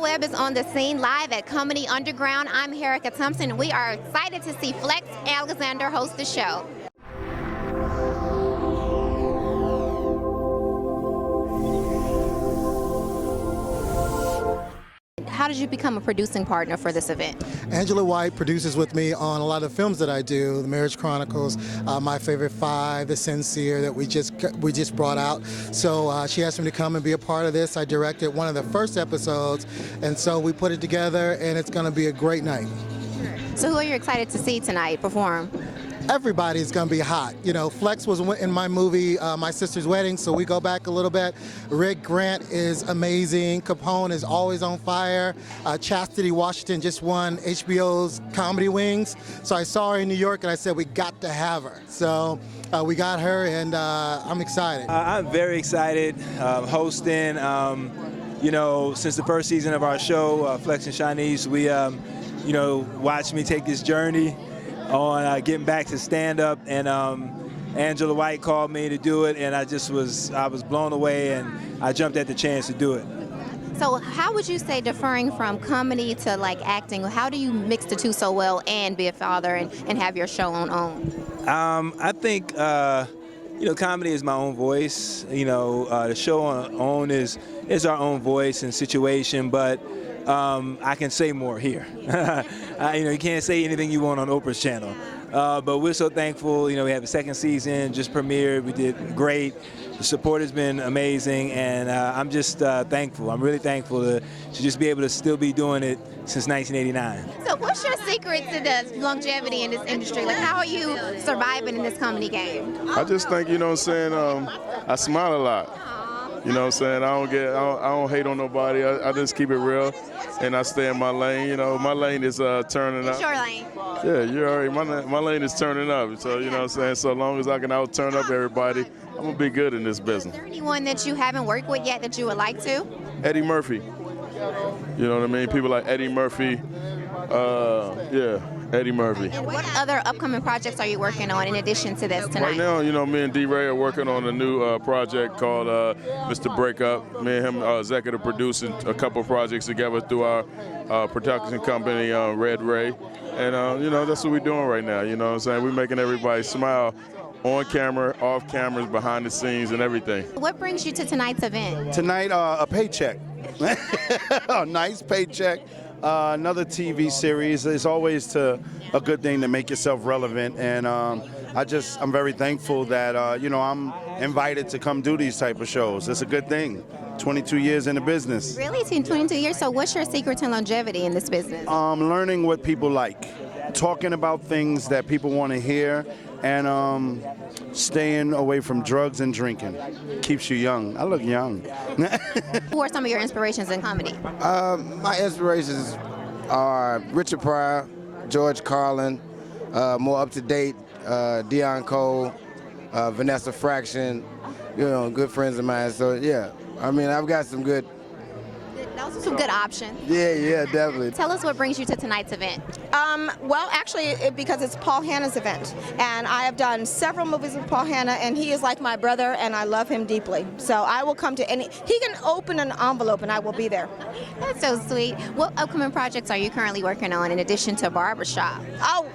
Darrell Webb is on the scene live at Comedy Underground. I'm Erica Thompson, and we are excited to see Flex Alexander host the show. How did you become a producing partner for this event? Angela White produces with me on a lot of films that I do, The Marriage Chronicles, My Favorite Five, The Sincere that we just brought out. So she asked me to come and be a part of this. I directed one of the first episodes, and so we put it together, and it's going to be a great night. So who are you excited to see tonight perform? Everybody's going to be hot. You know, Flex was in my movie, My Sister's Wedding, so we go back a little bit. Rick Grant is amazing. Capone is always on fire. Chastity Washington just won HBO's Comedy Wings. So I saw her in New York, and I said, we got to have her. So we got her, and I'm excited. I'm very excited hosting. You know, since the first season of our show, Flex and Shanice, we, you know, watched me take this journey on getting back to stand-up, and Angela White called me to do it, and I was blown away, and I jumped at the chance to do it. So how would you say, deferring from comedy to like acting, how do you mix the two so well and be a father and have your show on OWN? I think, you know, comedy is my own voice. You know, the show on OWN is our own voice and situation, but I can say more here. You know, you can't say anything you want on Oprah's channel. But we're so thankful. You know, we have a second season, just premiered. We did great. The support has been amazing, and I'm just thankful. I'm really thankful to just be able to still be doing it since 1989. So what's your secret to the longevity in this industry? Like, how are you surviving in this comedy game? I just think, you know what I'm saying, I smile a lot. You know what I'm saying? I don't hate on nobody. I just keep it real, and I stay in my lane. You know, my lane is turning up. It's your lane. Yeah, you're already. My lane is turning up. So you know what I'm saying. So long as I can out turn up everybody, I'm gonna be good in this business. Is there anyone that you haven't worked with yet that you would like to? Eddie Murphy. You know what I mean? People like Eddie Murphy. Yeah, Eddie Murphy. And what other upcoming projects are you working on in addition to this tonight? Right now, you know, me and D-Ray are working on a new project called Mr. Breakup. Me and him executive producing a couple projects together through our production company, Red Ray. And, you know, that's what we're doing right now, you know what I'm saying? We're making everybody smile on camera, off cameras, behind the scenes, and everything. What brings you to tonight's event? Tonight, a paycheck. A nice paycheck. Another TV series. It's always a good thing to make yourself relevant, and I'm very thankful that you know, I'm invited to come do these type of shows. It's a good thing. 22 years in the business. Really? 22 years? So what's your secret to longevity in this business? Learning what people like, talking about things that people want to hear, and staying away from drugs and drinking. Keeps you young. I look young. Who are some of your inspirations in comedy? My inspirations are Richard Pryor, George Carlin, more up to date, Dion Cole, Vanessa Fraction, you know, good friends of mine. So yeah, I mean, I've got some good. Those are some good options. Yeah, definitely. Tell us what brings you to tonight's event. Well, actually, because it's Paul Hanna's event, and I have done several movies with Paul Hanna, and he is like my brother, and I love him deeply. So I will come to any. He can open an envelope, and I will be there. That's so sweet. What upcoming projects are you currently working on in addition to Barbershop? Oh,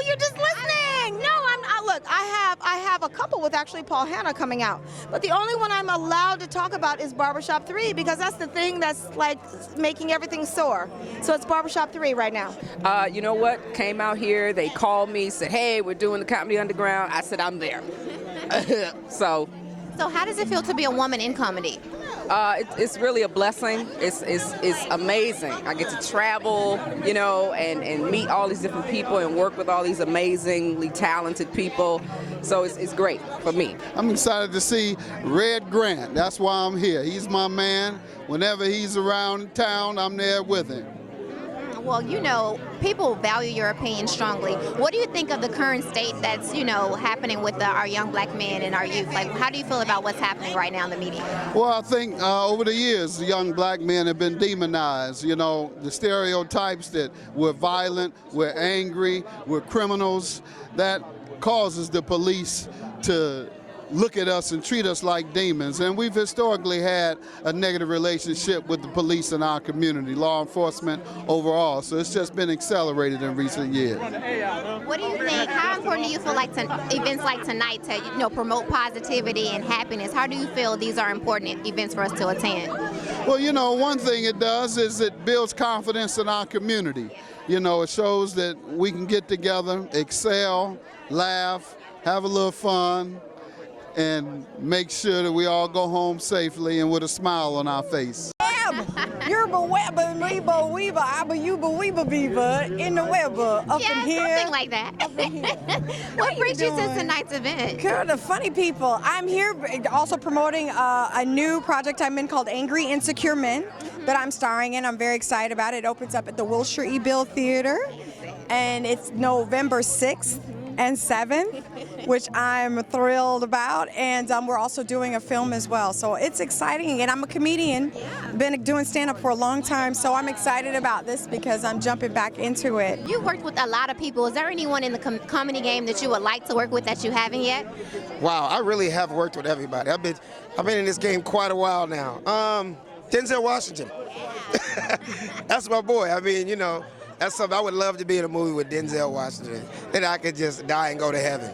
you're just listening. No, look, I have a couple with actually Paul Hanna coming out, but the only one I'm allowed to talk about is Barbershop 3, because that's the thing that's like making everything soar. So it's Barbershop 3 right now. You know what? Came out here, they called me, said, hey, we're doing the Comedy Underground. I said, I'm there. So how does it feel to be a woman in comedy? It's really a blessing. It's amazing. I get to travel, you know, and meet all these different people and work with all these amazingly talented people. So it's great for me. I'm excited to see Red Grant. That's why I'm here. He's my man. Whenever he's around town, I'm there with him. Well, you know, people value your opinion strongly. What do you think of the current state that's, you know, happening with our young black men and our youth? Like, how do you feel about what's happening right now in the media? Well, I think over the years, young black men have been demonized. You know, the stereotypes that we're violent, we're angry, we're criminals, that causes the police to look at us and treat us like demons. And we've historically had a negative relationship with the police in our community, law enforcement overall. So it's just been accelerated in recent years. What do you think? How important do you feel like events like tonight to promote positivity and happiness? How do you feel these are important events for us to attend? Well, one thing it does is it builds confidence in our community. It shows that we can get together, excel, laugh, have a little fun, and make sure that we all go home safely and with a smile on our face. Yerba webba, mebo weeba, abba yuba weeba beaver, in the webba, up in here. Something like that. What brings you to tonight's event? Good, the funny people. I'm here also promoting a new project I'm in called Angry Insecure Men that I'm starring in. I'm very excited about it. It opens up at the Wilshire E. Bill Theater, and it's November 6th and 7th, which I'm thrilled about, and we're also doing a film as well. So it's exciting, and I'm a comedian, been doing stand-up for a long time, so I'm excited about this because I'm jumping back into it. You've worked with a lot of people. Is there anyone in the comedy game that you would like to work with that you haven't yet? Wow, I really have worked with everybody. I've been in this game quite a while now. Denzel Washington. That's my boy. That's something I would love to be in a movie with Denzel Washington. Then I could just die and go to heaven.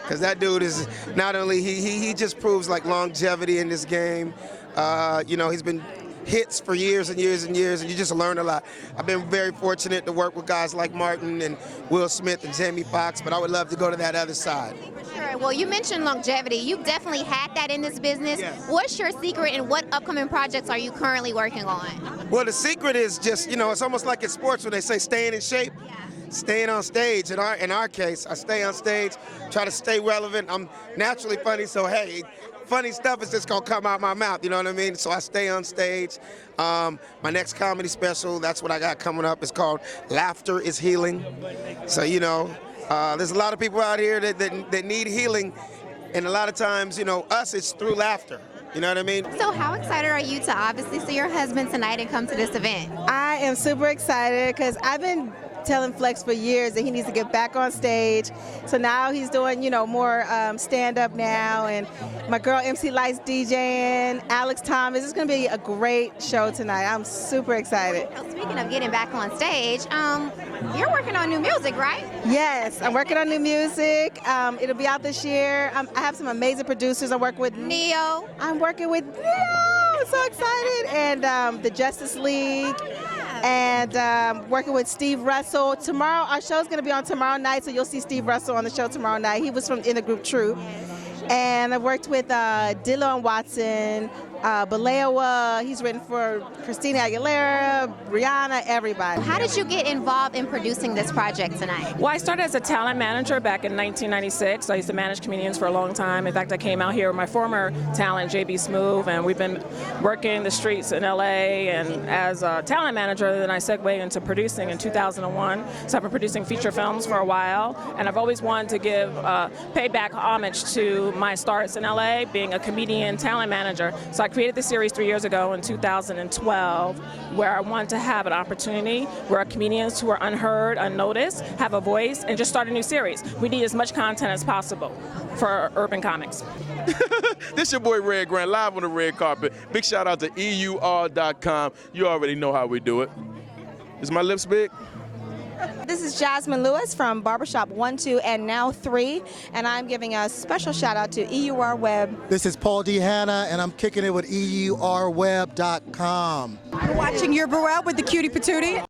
Because that dude is not only, he just proves like longevity in this game. He's been hits for years and years and years, and you just learn a lot. I've been very fortunate to work with guys like Martin and Will Smith and Jamie Foxx, but I would love to go to that other side. Sure. Well, you mentioned longevity. You've definitely had that in this business. Yes. What's your secret, and what upcoming projects are you currently working on? Well, the secret is just, it's almost like in sports when they say staying in shape. Yeah. Staying on stage. In our case, I stay on stage, try to stay relevant. I'm naturally funny, so hey, funny stuff is just gonna come out my mouth, you know what I mean? So I stay on stage. My next comedy special, that's what I got coming up. It's called Laughter is Healing. So, there's a lot of people out here that need healing, and a lot of times, us, it's through laughter. You know what I mean? So how excited are you to obviously see your husband tonight and come to this event? I am super excited because I've been telling Flex for years that he needs to get back on stage. So now he's doing, more stand-up now, and my girl MC Lights DJing, Alex Thomas. It's going to be a great show tonight. I'm super excited. Well, speaking of getting back on stage, you're working on new music, right? Yes, I'm working on new music. It'll be out this year. I have some amazing producers. I work with Neo. I'm working with Neo. I'm so excited. And the Justice League. And working with Steve Russell. Tomorrow, our show's going to be on tomorrow night, so you'll see Steve Russell on the show tomorrow night. He was in the group True. And I've worked with Dillon Watson, Balewa. He's written for Christina Aguilera, Rihanna, everybody. How did you get involved in producing this project tonight? Well, I started as a talent manager back in 1996. I used to manage comedians for a long time. In fact, I came out here with my former talent, JB Smoove, and we've been working the streets in LA. And as a talent manager, then I segued into producing in 2001. So I've been producing feature films for a while, and I've always wanted to give payback homage to my starts in LA, being a comedian talent manager. So I created the series 3 years ago in 2012, where I wanted to have an opportunity where comedians who are unheard, unnoticed, have a voice, and just start a new series. We need as much content as possible for urban comics. This your boy Red Grant, live on the red carpet. Big shout out to EUR.com. You already know how we do it. Is my lips big? This is Jasmine Lewis from Barbershop 1, 2, and now 3, and I'm giving a special shout out to EUR Web. This is Paul D. Hanna, and I'm kicking it with EURweb.com. You're watching Yerba Web with the Cutie Patootie.